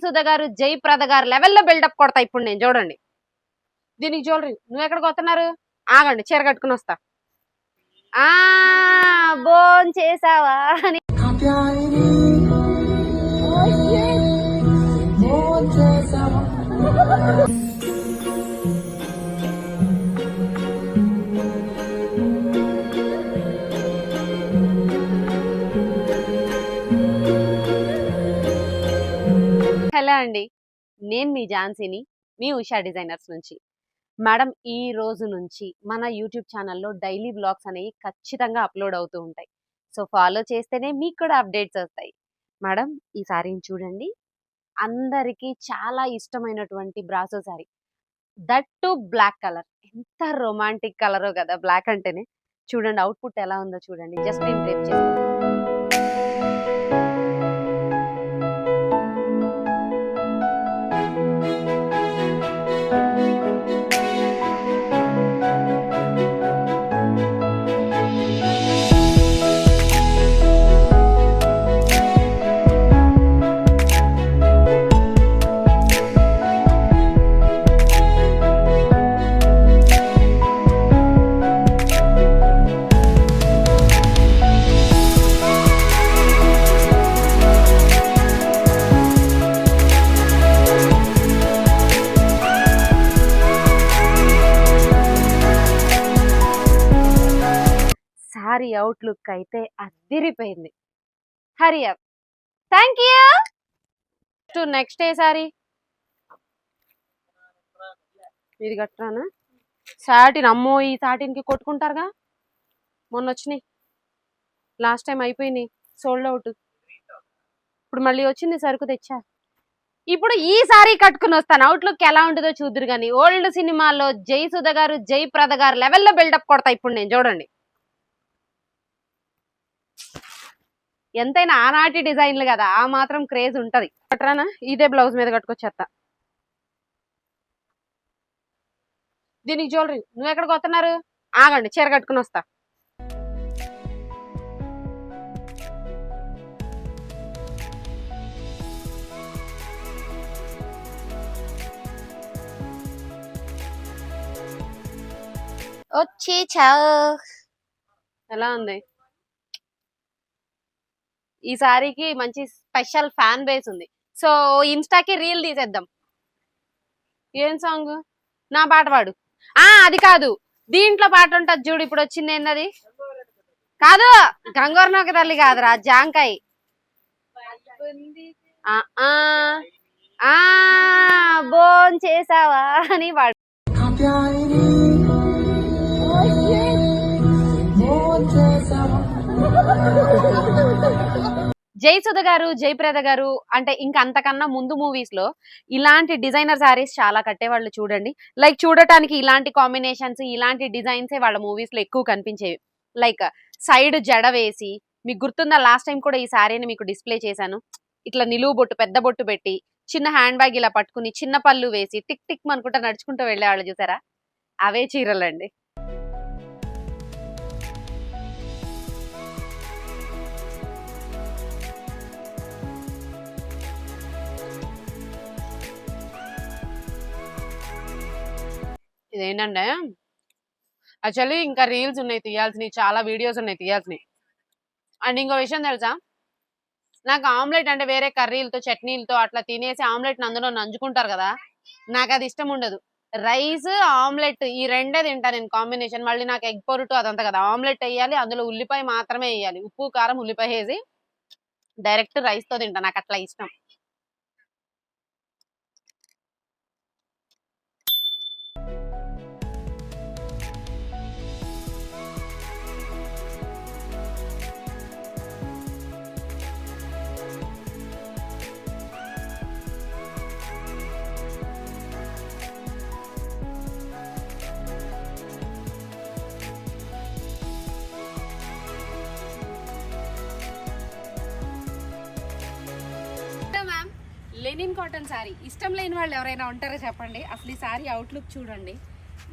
సుధ గారు జయప్రద గారు లెవెల్లో బిల్డప్ కొడతా ఇప్పుడు నేను. చూడండి దీనికి జ్యువెలరీ. నువ్వు ఎక్కడికి వస్తున్నారు? ఆగండి చీర కట్టుకుని వస్తా. బోన్ చేసావా అని హలో అండి, నేను మీ ఝాన్సీని, మీ ఉషా డిజైనర్స్ నుంచి. మేడం, ఈ రోజు నుంచి మన యూట్యూబ్ ఛానల్లో డైలీ బ్లాగ్స్ అనేవి ఖచ్చితంగా అప్లోడ్ అవుతూ ఉంటాయి. సో ఫాలో చేస్తేనే మీకు కూడా అప్డేట్స్ వస్తాయి. మేడం, ఈ సారీని చూడండి, అందరికీ చాలా ఇష్టమైనటువంటి brasso sari, that too black colour. ఎంత రొమాంటిక్ కలరో కదా బ్లాక్ అంటేనే. చూడండి అవుట్పుట్ ఎలా ఉందో చూడండి. జస్ట్ నేను డ్రేప్ చేస్తాను. సారీ అవుట్లుక్ అయితే అదిరిపోయింది. Hari up. Thank you. Next A sorry ఇది కట్టరానా? సాటిన్. అమ్మో, ఈ సాటిన్కి కొట్టుకుంటారుగా. మొన్న వచ్చినాయి, లాస్ట్ టైం అయిపోయినాయి, సోల్డ్ అవుట్. ఇప్పుడు మళ్ళీ వచ్చింది, సరుకు తెచ్చా. ఇప్పుడు ఈ సారీ కట్టుకుని వస్తాను. అవుట్లుక్ ఎలా ఉంటుందో చూద్దరు కానీ. ఓల్డ్ సినిమాలో జయసుధ గారు జయప్రద గారు లెవెల్లో బిల్డప్ కొడతా ఇప్పుడు నేను. చూడండి ఎంతైనా ఆనాటి డిజైన్లు కదా, ఆ మాత్రం క్రేజ్ ఉంటది. కట్టరానా? ఇదే బ్లౌజ్ మీద కట్టుకొచ్చేస్తా. దీనికి జ్యువెలరీ. నువ్వు ఎక్కడికి వస్తున్నారు? ఆగండి చీర కట్టుకుని వస్తా. వచ్చి ఎలా ఉంది? ఈ సారీకి మంచి స్పెషల్ ఫ్యాన్ బేస్ ఉంది. సో ఇన్స్టాకి రీల్ తీసేద్దాం. ఏం సాంగ్? నా పాట పాడు. అది కాదు, దీంట్లో పాట ఉంటది చూడు, ఇప్పుడు వచ్చింది ఏంటది? కాదు, గంగోర్నొక తల్లి కాదురా, జాంకాయ్. బోన్ చేసావా అని పాడు. జయసుధ గారు జయప్రద గారు అంటే ఇంకా అంతకన్నా ముందు మూవీస్ లో ఇలాంటి డిజైనర్ సారీస్ చాలా కట్టేవాళ్ళు. చూడండి, లైక్ చూడటానికి ఇలాంటి కాంబినేషన్స్, ఇలాంటి డిజైన్స్ వాళ్ళ మూవీస్ లో ఎక్కువ కనిపించేవి. లైక్ సైడ్ జడ వేసి, మీకు గుర్తుందా లాస్ట్ టైం కూడా ఈ సారీని మీకు డిస్ప్లే చేశాను. ఇట్లా నిలువు బొట్టు, పెద్ద బొట్టు పెట్టి, చిన్న హ్యాండ్ బ్యాగ్ ఇలా పట్టుకుని, చిన్న పళ్ళు వేసి టిక్ టిక్ అనుకుంటా నడుచుకుంటూ వెళ్ళేవాళ్ళు చూసారా? అవే చీరలండి. ఇదేంటంటే యాక్చువల్లీ ఇంకా రీల్స్ ఉన్నాయి తీయాల్సినవి, చాలా వీడియోస్ ఉన్నాయి తీయాల్సినవి. అండ్ ఇంకో విషయం తెలుసా, నాకు ఆమ్లెట్ అంటే వేరే కర్రీలతో చట్నీలతో అట్లా తినేసి ఆమ్లెట్ అందులో నంచుకుంటారు కదా, నాకు అది ఇష్టం ఉండదు. రైస్ ఆమ్లెట్ ఈ రెండే తింటా నేను కాంబినేషన్. మళ్ళీ నాకు ఎగ్ పొరుటు అదంతా కదా, ఆమ్లెట్ వేయాలి, అందులో ఉల్లిపాయ మాత్రమే వేయాలి, ఉప్పు కారం ఉల్లిపాయ వేసి డైరెక్ట్ రైస్ తో తింటా, నాకు అట్లా ఇష్టం. లెనిన్ కాటన్ శారీ ఇష్టం లేని వాళ్ళు ఎవరైనా ఉంటారో చెప్పండి. అసలు ఈ శారీ అవుట్లుక్ చూడండి,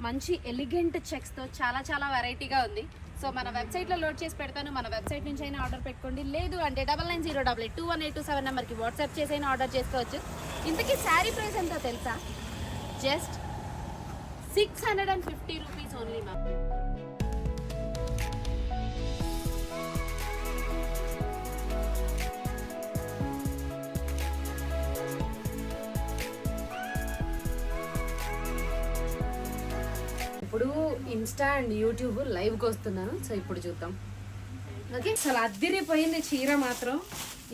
మంచి ఎలిగెంట్ చెక్స్తో చాలా చాలా వెరైటీగా ఉంది. సో మన వెబ్సైట్లో లోడ్ చేసి పెడతాను, మన వెబ్సైట్ నుంచి అయినా ఆర్డర్ పెట్టుకోండి. లేదు అంటే 99082182 నెంబర్కి వాట్సాప్ చేసి అయినా ఆర్డర్ చేసుకోవచ్చు. ఇంతకీ శారీ ప్రైస్ ఎంతో తెలుసా? Just 650 rupees only ma'am. ఇప్పుడు ఇన్స్టా అండ్ యూట్యూబ్ లైవ్కి వస్తున్నాను, సో ఇప్పుడు చూద్దాం. ఓకే, అసలు అద్దిరిపోయింది చీర మాత్రం.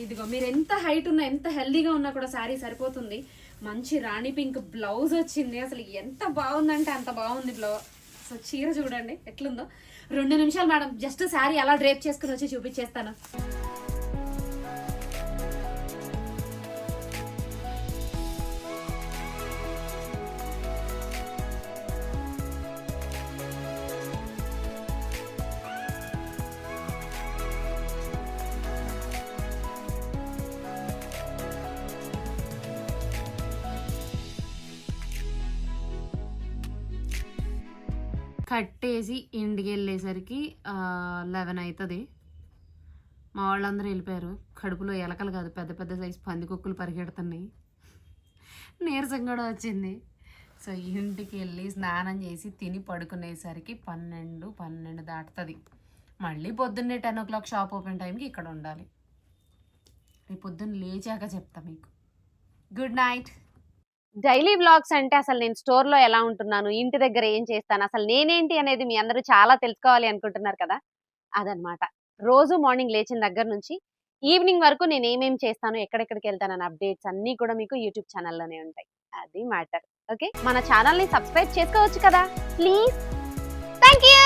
ఇదిగో మీరు ఎంత హైట్ ఉన్నా ఎంత హెల్దీగా ఉన్నా కూడా శారీ సరిపోతుంది. మంచి రాణి పింక్ బ్లౌజ్ వచ్చింది. అసలు ఎంత బాగుందంటే అంత బాగుంది బ్లౌజ్. సో చీర చూడండి ఎట్లుందో. 2 నిమిషాలు మేడం, జస్ట్ శారీ అలా డ్రేప్ చేసుకుని వచ్చి చూపించేస్తాను. కట్టేసి ఇంటికి వెళ్ళేసరికి 11 అవుతుంది. మా వాళ్ళందరూ వెళ్ళిపోయారు. కడుపులో ఎలకలు కాదు, పెద్ద పెద్ద సైజు పందికొక్కులు పరిగెడుతున్నాయి. నీరసం కూడా వచ్చింది. సో ఇంటికి వెళ్ళి స్నానం చేసి తిని పడుకునేసరికి 12 దాటుతుంది. మళ్ళీ పొద్దున్నే 10 o'clock షాప్ ఓపెన్ టైంకి ఇక్కడ ఉండాలి. రేపు పొద్దున్న లేచాక చెప్తా మీకు. Good night. డైలీ వ్లాగ్స్ అంటే అసలు నేను స్టోర్లో ఎలా ఉంటున్నాను, ఇంటి దగ్గర ఏం చేస్తాను, అసలు నేనేంటి అనేది మీ అందరూ చాలా తెలుసుకోవాలి అనుకుంటున్నారు కదా. అదనమాట. రోజు మార్నింగ్ లేచిన దగ్గర నుంచి ఈవినింగ్ వరకు నేను ఏమేమి చేస్తాను, ఎక్కడెక్కడికి వెళ్తానన్న అప్డేట్స్ అన్నీ కూడా మీకు యూట్యూబ్ ఛానల్లోనే ఉంటాయి. అది మ్యాటర్. ఓకే, మన ఛానల్ని సబ్స్క్రైబ్ చేసుకోవచ్చు కదా ప్లీజ్. Thank you.